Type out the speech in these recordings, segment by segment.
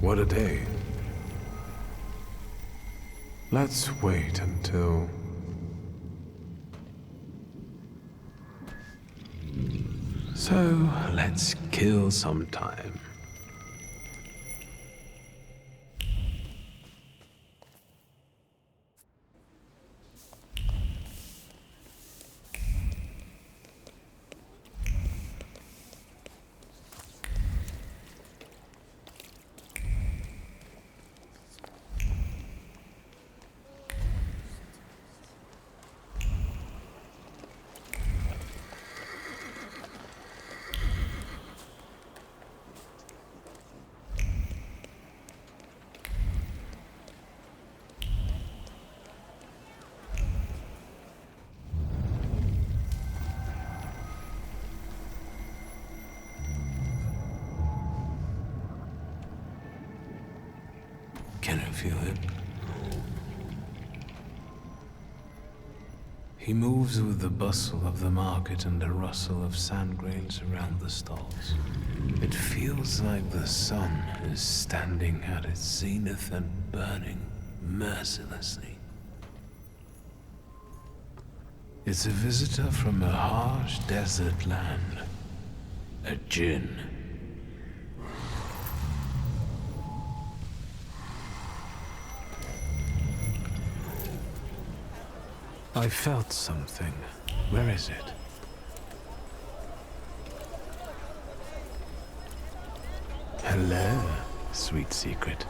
What a day. Let's wait until... So, let's kill some time. Can you feel him? He moves with the bustle of the market and the rustle of sand grains around the stalls. It feels like the sun is standing at its zenith and burning mercilessly. It's a visitor from a harsh desert land. A djinn. I felt something. Where is it? Hello, sweet secret.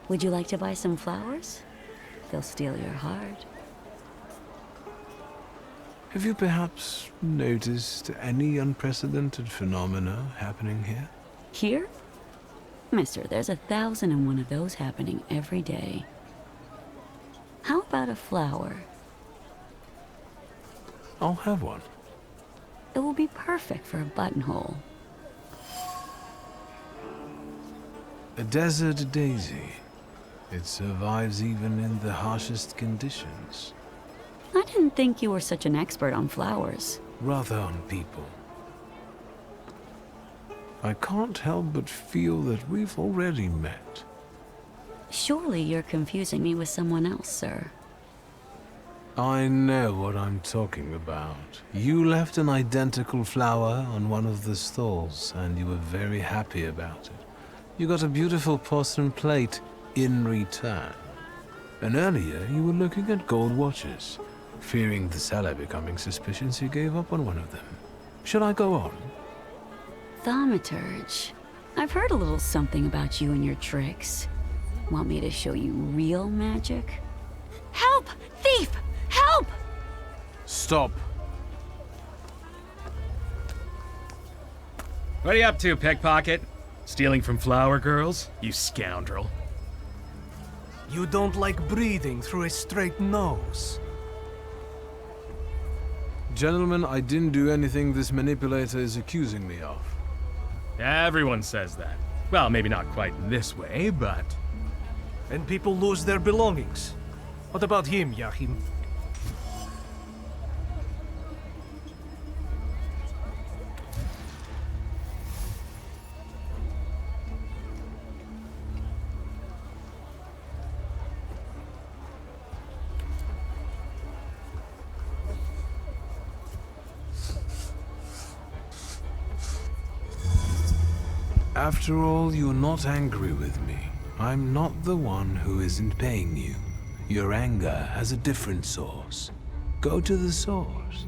Would you like to buy some flowers? They'll steal your heart. Have you perhaps noticed any unprecedented phenomena happening here? Here? Mister, there's 1,001 of those happening every day. How about a flower? I'll have one. It will be perfect for a buttonhole. A desert daisy. It survives even in the harshest conditions. I didn't think you were such an expert on flowers. Rather on people. I can't help but feel that we've already met. Surely you're confusing me with someone else, sir. I know what I'm talking about. You left an identical flower on one of the stalls, and you were very happy about it. You got a beautiful porcelain plate in return. And earlier, you were looking at gold watches. Fearing the seller becoming suspicious, you gave up on one of them. Should I go on? Thaumaturge. I've heard a little something about you and your tricks. Want me to show you real magic? Help! Thief! Help! Stop. What are you up to, pickpocket? Stealing from flower girls? You scoundrel. You don't like breathing through a straight nose. Gentlemen, I didn't do anything this manipulator is accusing me of. Everyone says that. Well, maybe not quite in this way, but... And people lose their belongings. What about him, Yahim? After all, you're not angry with me. I'm not the one who isn't paying you. Your anger has a different source. Go to the source.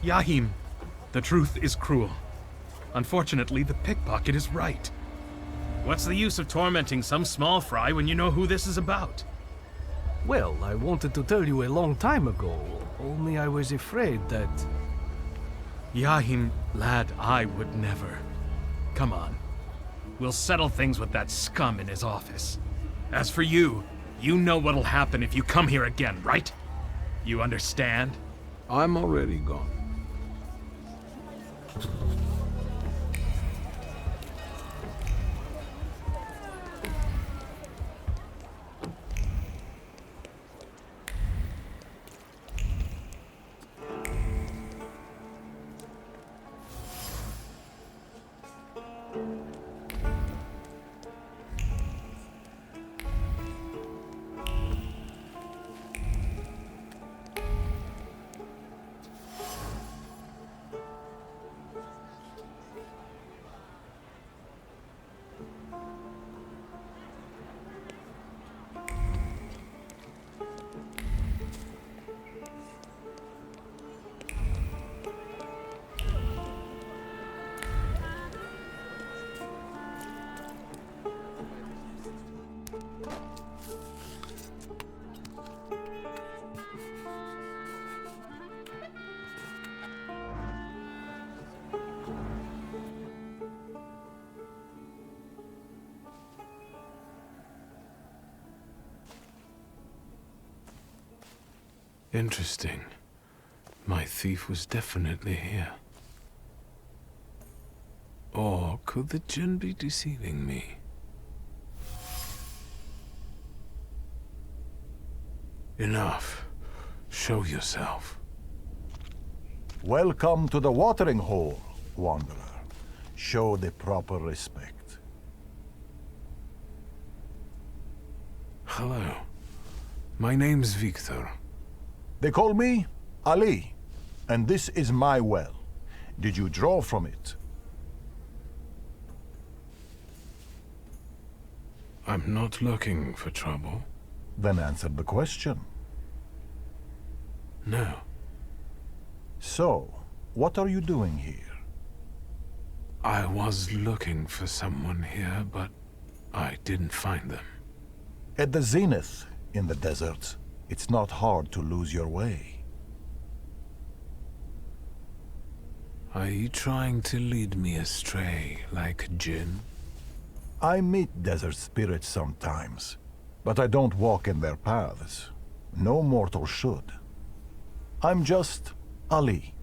Yahim, the truth is cruel. Unfortunately, the pickpocket is right. What's the use of tormenting some small fry when you know who this is about? Well, I wanted to tell you a long time ago, only I was afraid that... Yahim, lad, I would never. Come on. We'll settle things with that scum in his office. As for you, you know what'll happen if you come here again, right? You understand? I'm already gone. Interesting. My thief was definitely here. Or could the djinn be deceiving me? Enough. Show yourself. Welcome to the watering hole, Wanderer. Show the proper respect. Hello. My name's Victor. They call me Ali, and this is my well. Did you draw from it? I'm not looking for trouble. Then answer the question. No. So, what are you doing here? I was looking for someone here, but I didn't find them. At the zenith in the deserts, it's not hard to lose your way. Are you trying to lead me astray like a djinn? I meet desert spirits sometimes, but I don't walk in their paths. No mortal should. I'm just Ali.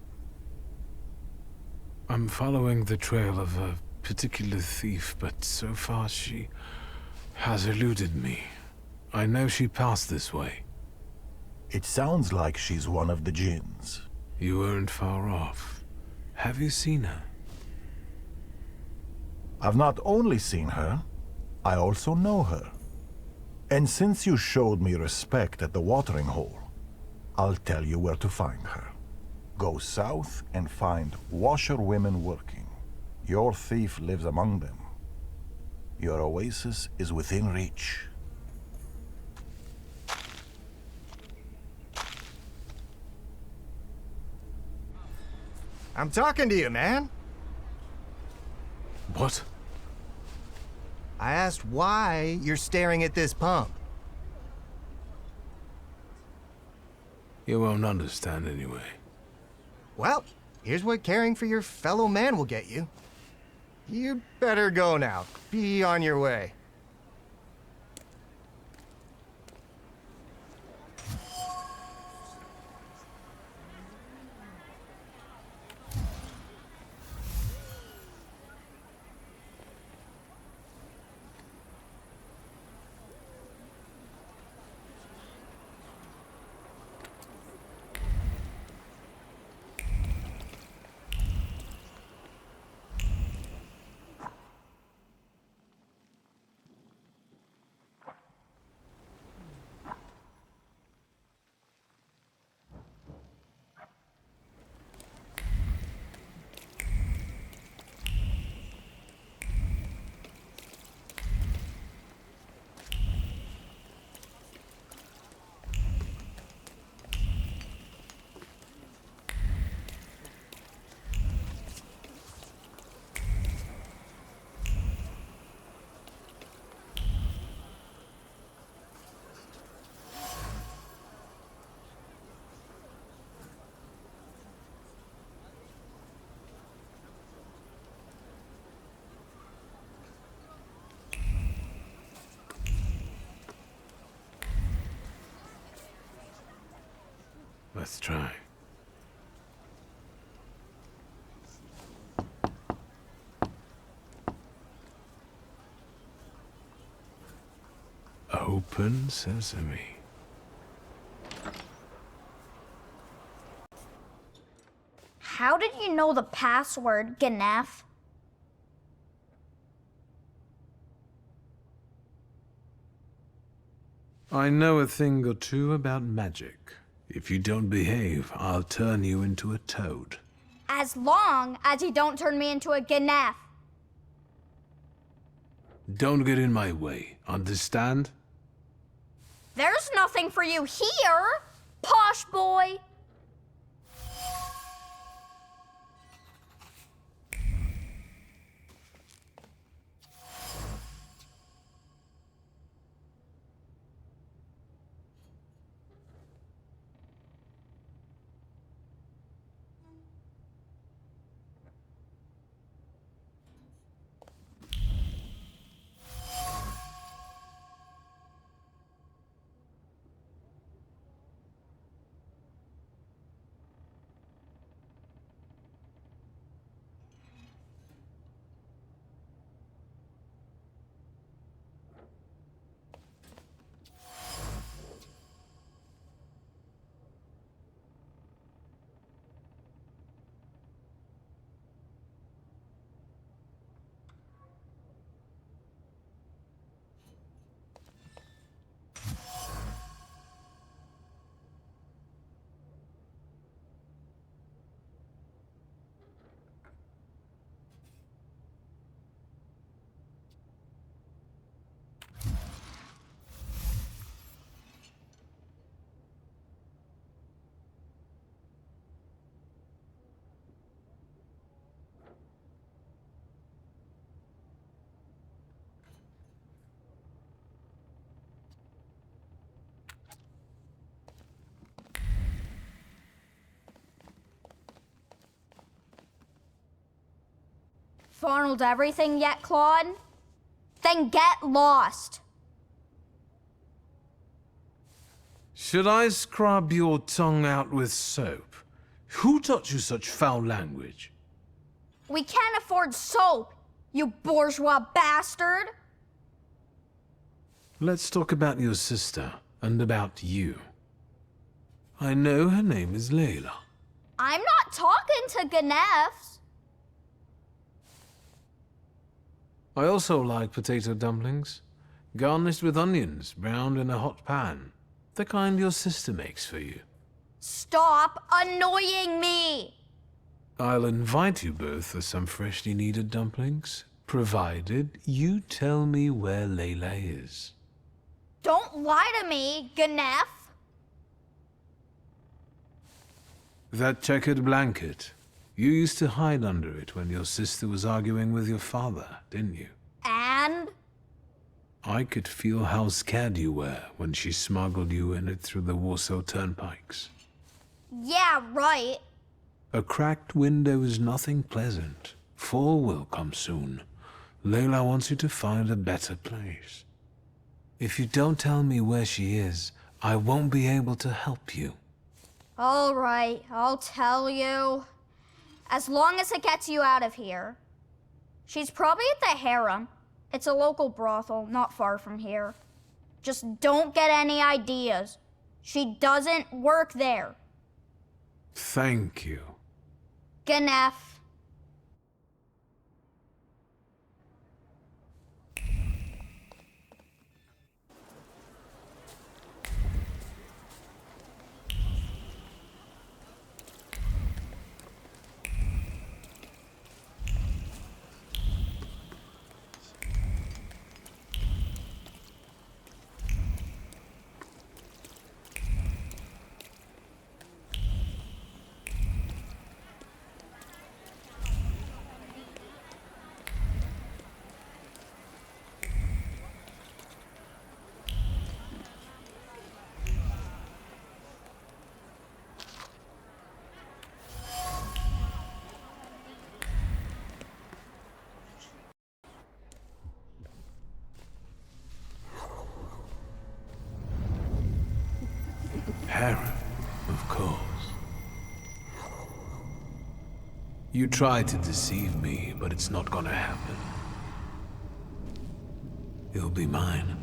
I'm following the trail of a particular thief, but so far she has eluded me. I know she passed this way. It sounds like she's one of the jinns. You weren't far off. Have you seen her? I've not only seen her, I also know her. And since you showed me respect at the watering hole, I'll tell you where to find her. Go south and find washerwomen working. Your thief lives among them. Your oasis is within reach. I'm talking to you, man. What? I asked why you're staring at this pump. You won't understand anyway. Well, here's what caring for your fellow man will get you. You'd better go now. Be on your way. Let's try. Open sesame. How did you know the password, Ganef? I know a thing or two about magic. If you don't behave, I'll turn you into a toad. As long as you don't turn me into a Ganef. Don't get in my way, understand? There's nothing for you here, posh boy. Funneled everything yet, Claude? Then get lost. Should I scrub your tongue out with soap? Who taught you such foul language? We can't afford soap, you bourgeois bastard. Let's talk about your sister and about you. I know her name is Layla. I'm not talking to Ganefs. I also like potato dumplings, garnished with onions, browned in a hot pan. The kind your sister makes for you. Stop annoying me. I'll invite you both for some freshly kneaded dumplings, provided you tell me where Layla is. Don't lie to me, Ganef. That checkered blanket. You used to hide under it when your sister was arguing with your father, didn't you? And? I could feel how scared you were when she smuggled you in it through the Warsaw turnpikes. Yeah, right. A cracked window is nothing pleasant. Fall will come soon. Layla wants you to find a better place. If you don't tell me where she is, I won't be able to help you. All right, I'll tell you. As long as it gets you out of here. She's probably at the harem. It's a local brothel, not far from here. Just don't get any ideas. She doesn't work there. Thank you. Ganef. Harem, of course. You tried to deceive me, but it's not gonna happen. You'll be mine.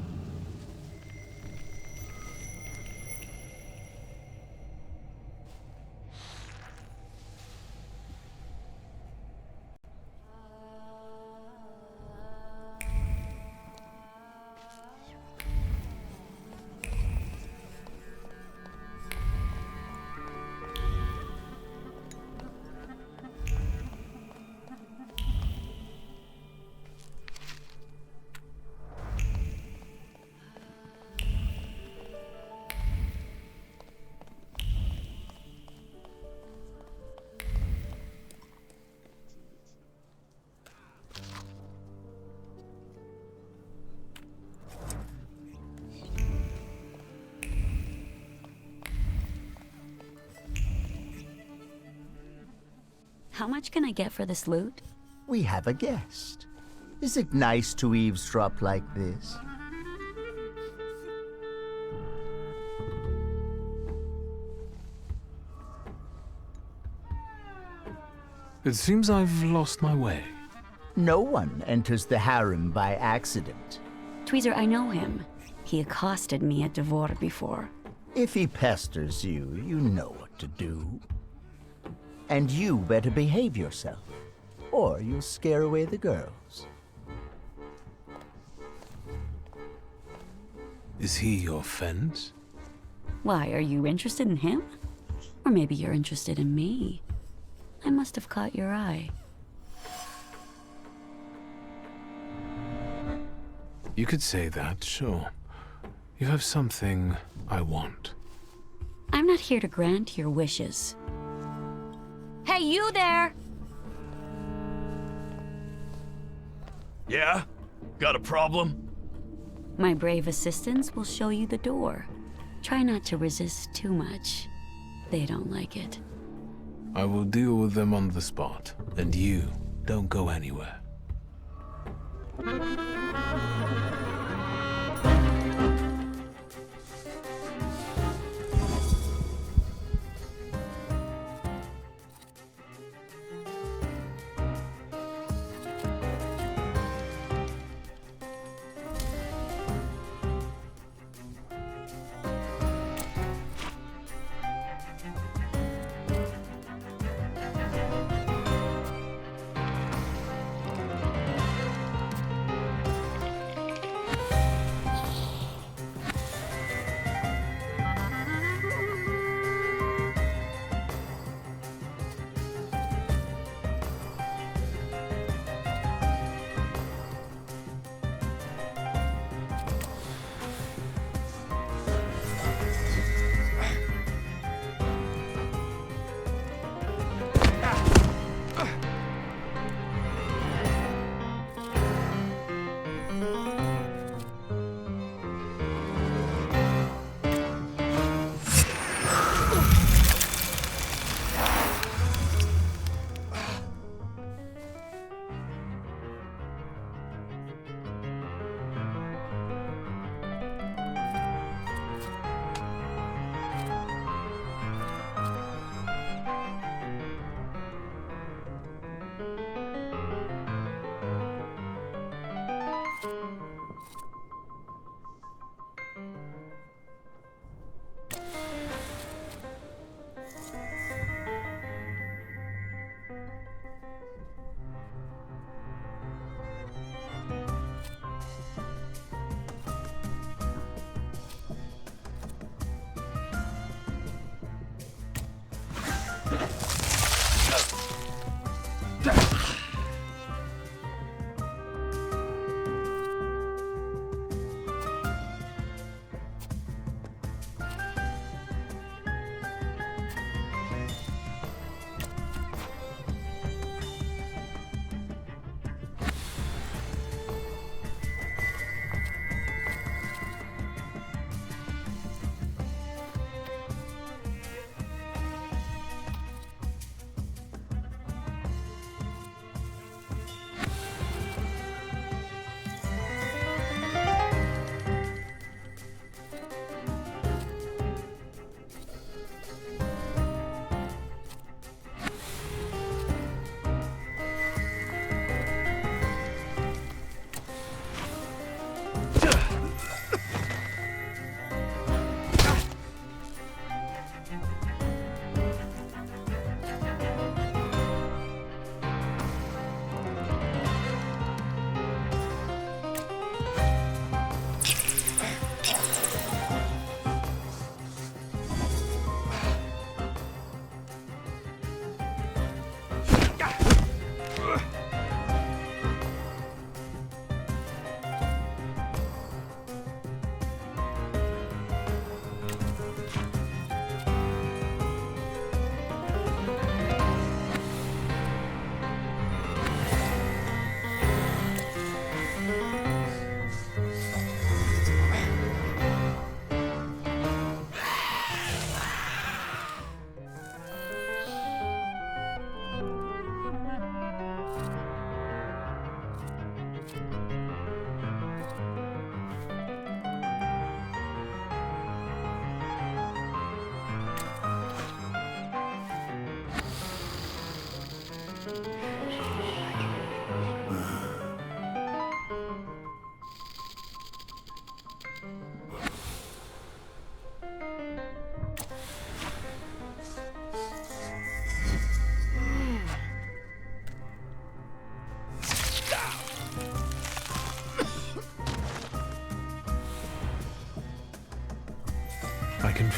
How much can I get for this loot? We have a guest. Is it nice to eavesdrop like this? It seems I've lost my way. No one enters the harem by accident. Tweezer, I know him. He accosted me at Devor before. If he pesters you, you know what to do. And you better behave yourself, or you'll scare away the girls. Is he your fence? Why, are you interested in him? Or maybe you're interested in me. I must have caught your eye. You could say that, sure. You have something I want. I'm not here to grant your wishes. Hey, you there! Yeah? Got a problem? My brave assistants will show you the door. Try not to resist too much. They don't like it. I will deal with them on the spot, and you don't go anywhere.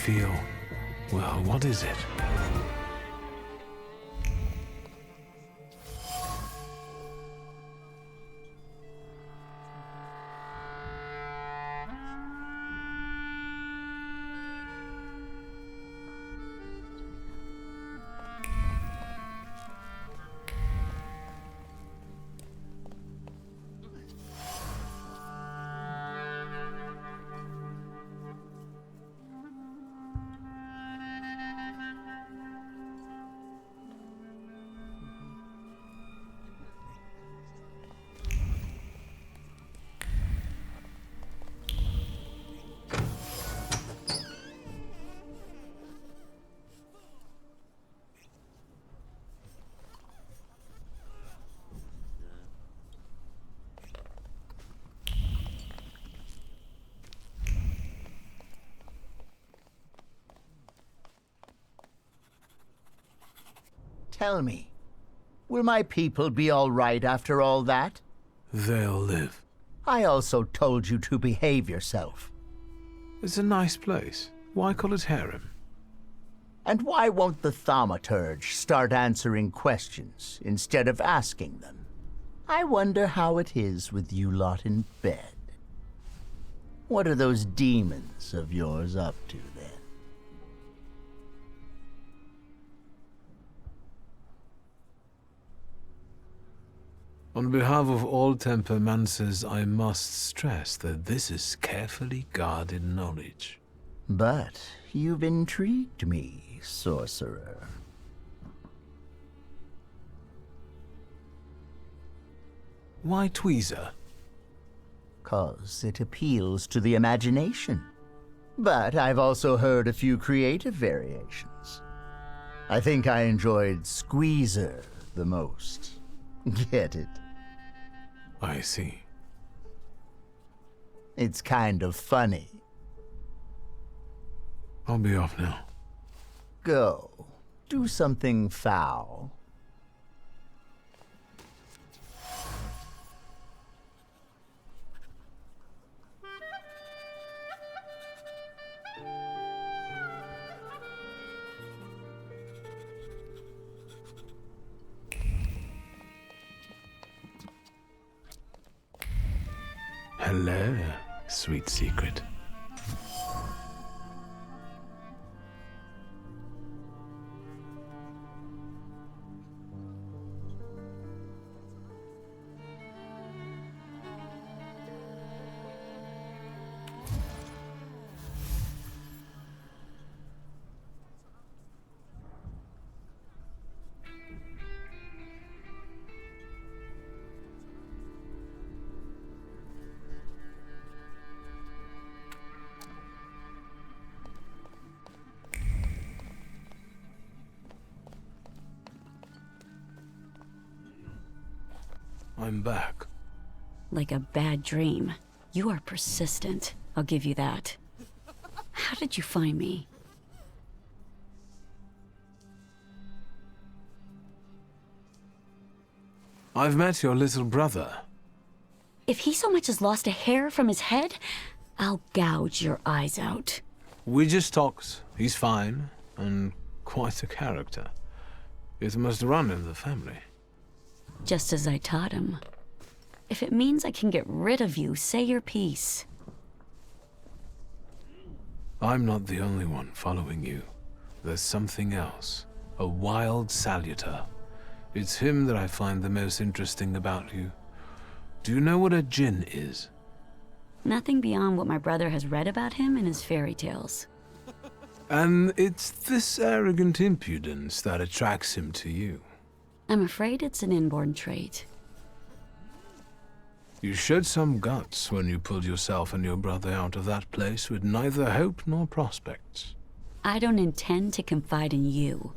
feel... well, what is it? Tell me, will my people be all right after all that? They'll live. I also told you to behave yourself. It's a nice place. Why call it harem? And why won't the Thaumaturge start answering questions instead of asking them? I wonder how it is with you lot in bed. What are those demons of yours up to then? On behalf of all temperamancers, I must stress that this is carefully guarded knowledge. But you've intrigued me, sorcerer. Why tweezer? 'Cause it appeals to the imagination. But I've also heard a few creative variations. I think I enjoyed Squeezer the most. Get it? I see. It's kind of funny. I'll be off now. Go. Do something foul. Hello, sweet secret. I'm back. Like a bad dream. You are persistent. I'll give you that. How did you find me? I've met your little brother. If he so much as lost a hair from his head, I'll gouge your eyes out. We just talked. He's fine, and quite a character. It must run in the family. Just as I taught him. If it means I can get rid of you, say your piece. I'm not the only one following you. There's something else. A wild saluter. It's him that I find the most interesting about you. Do you know what a djinn is? Nothing beyond what my brother has read about him in his fairy tales. And it's this arrogant impudence that attracts him to you. I'm afraid it's an inborn trait. You showed some guts when you pulled yourself and your brother out of that place with neither hope nor prospects. I don't intend to confide in you.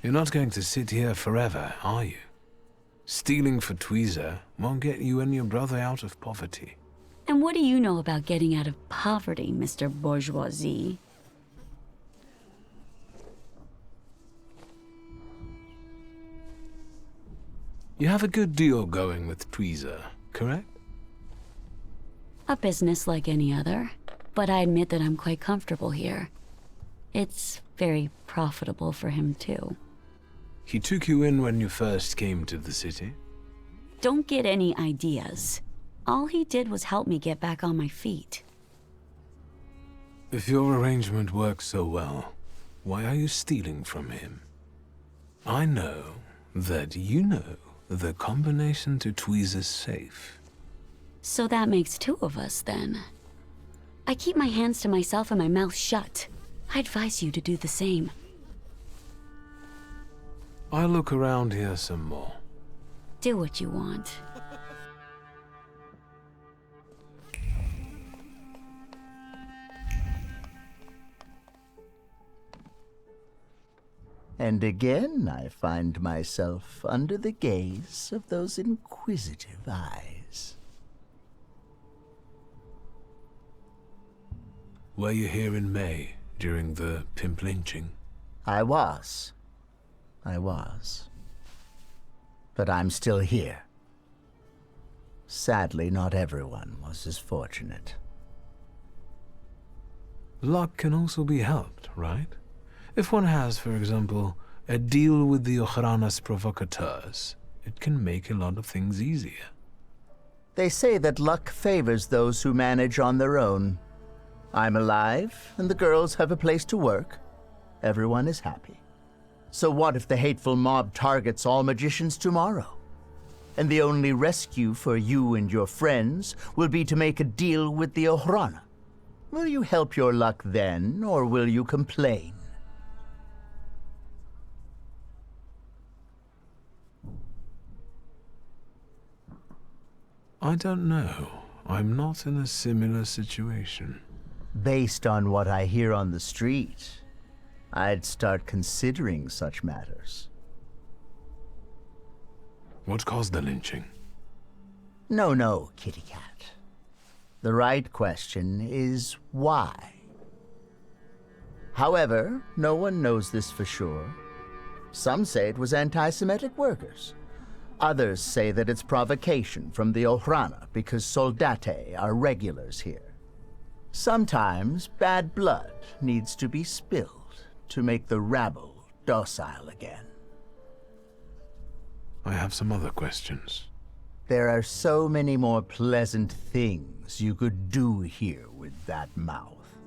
You're not going to sit here forever, are you? Stealing for tweezer won't get you and your brother out of poverty. And what do you know about getting out of poverty, Mr. Bourgeoisie? You have a good deal going with tweezer, correct? A business like any other, but I admit that I'm quite comfortable here. It's very profitable for him, too. He took you in when you first came to the city? Don't get any ideas. All he did was help me get back on my feet. If your arrangement works so well, why are you stealing from him? I know that you know the combination to Tweezer's safe. So that makes two of us, then. I keep my hands to myself and my mouth shut. I advise you to do the same. I'll look around here some more. Do what you want. And again I find myself under the gaze of those inquisitive eyes. Were you here in May, during the pimp lynching? I was. But I'm still here. Sadly, not everyone was as fortunate. Luck can also be helped, right? If one has, for example, a deal with the Ojranas provocateurs, it can make a lot of things easier. They say that luck favors those who manage on their own. I'm alive, and the girls have a place to work. Everyone is happy. So what if the hateful mob targets all magicians tomorrow? And the only rescue for you and your friends will be to make a deal with the Ojrana. Will you help your luck then, or will you complain? I don't know. I'm not in a similar situation. Based on what I hear on the street, I'd start considering such matters. What caused the lynching? No, kitty cat. The right question is why? However, no one knows this for sure. Some say it was anti-Semitic workers. Others say that it's provocation from the Ojrana because soldate are regulars here. Sometimes bad blood needs to be spilled to make the rabble docile again. I have some other questions. There are so many more pleasant things you could do here with that mouth.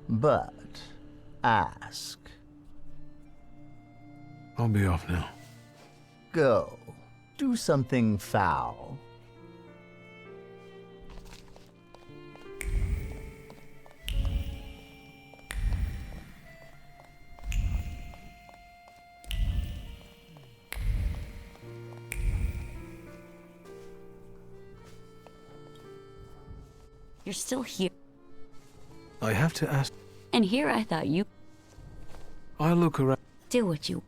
But ask. I'll be off now. Go. Do something foul. You're still here. I have to ask. And here I thought you... I'll look around. Do what you...